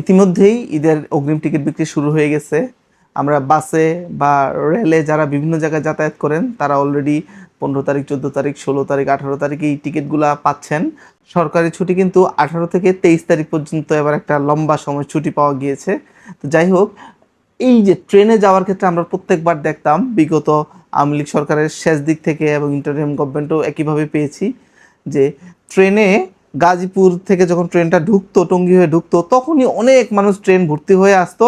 ইতিমধ্যেই ঈদের অগ্রিম টিকিট বিক্রি শুরু হয়ে গেছে। আমরা বাসে বা রেলে যারা বিভিন্ন জায়গায় যাতায়াত করেন তারা অলরেডি 15 তারিখ, 14 তারিখ, 16 তারিখ, 18 তারিখ এই টিকিটগুলা পাচ্ছেন। সরকারি ছুটি কিন্তু 18 থেকে 23 তারিখ পর্যন্ত এবার একটা লম্বা সময় ছুটি পাওয়া গিয়েছে। তো যাই হোক, এই যে ট্রেনে যাওয়ার ক্ষেত্রে আমরা প্রত্যেকবার দেখতাম বিগত আওয়ামী লীগ সরকারের শেষ দিক থেকে এবং ইন্টারিম গভর্নমেন্টও একইভাবে পেয়েছি যে ট্রেনে গাজীপুর থেকে যখন ট্রেনটা ঢুকতো, টঙ্গী হয়ে ঢুকতো, তখনই অনেক মানুষ ট্রেন ভর্তি হয়ে আসতো।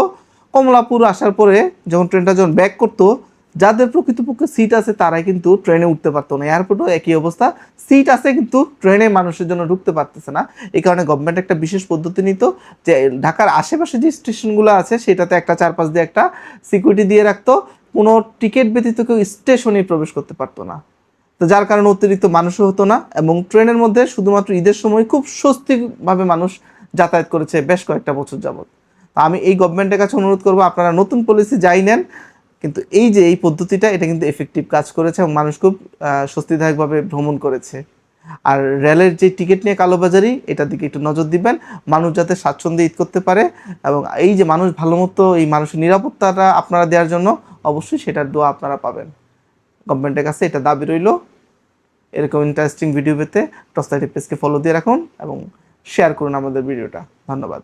কমলাপুর আসার পরে যখন ট্রেনটা যখন ব্যাক করতো, যাদের প্রকৃতপক্ষে সিট আছে তারাই কিন্তু ট্রেনে উঠতে পারতো না। এয়ারপোর্টও একই অবস্থা, সিট আছে কিন্তু ট্রেনে মানুষের জন্য ঢুকতে পারতেছে না। এই কারণে গভর্নমেন্ট একটা বিশেষ পদ্ধতি নিত যে ঢাকার আশেপাশে যে স্টেশনগুলো আছে সেটাতে একটা চারপাশ দিয়ে একটা সিকিউরিটি দিয়ে রাখতো, কোনো টিকিট ব্যতীত কেউ স্টেশনে প্রবেশ করতে পারতো না। তো যার কারণে অতিরিক্ত মানুষও হতো না এবং ট্রেনের মধ্যে শুধুমাত্র ঈদের সময় খুব স্বস্তিভাবে মানুষ যাতায়াত করেছে বেশ কয়েকটা বছর যাবত। তো আমি এই গভর্নমেন্টের কাছে অনুরোধ করবো, আপনারা নতুন পলিসি যাই নেন, কিন্তু এই যে এই পদ্ধতিটা এটা কিন্তু এফেক্টিভ কাজ করেছে এবং মানুষ খুব স্বস্তিদায়কভাবে ভ্রমণ করেছে। আর রেলের যে টিকিট নিয়ে কালোবাজারি, এটার দিকে একটু নজর দিবেন, মানুষ যাতে স্বাচ্ছন্দ্যে ঈদ করতে পারে। এবং এই যে মানুষ ভালো মতো, এই মানুষের নিরাপত্তাটা আপনারা দেওয়ার জন্য অবশ্যই সেটার দোয়া আপনারা পাবেন। গভর্নমেন্টের কাছে এটা দাবি রইল। এরকম ইন্টারেস্টিং ভিডিও পেতে টস লাইট পেজকে ফলো দিয়ে রাখুন এবং শেয়ার করুন আমাদের ভিডিওটা। ধন্যবাদ।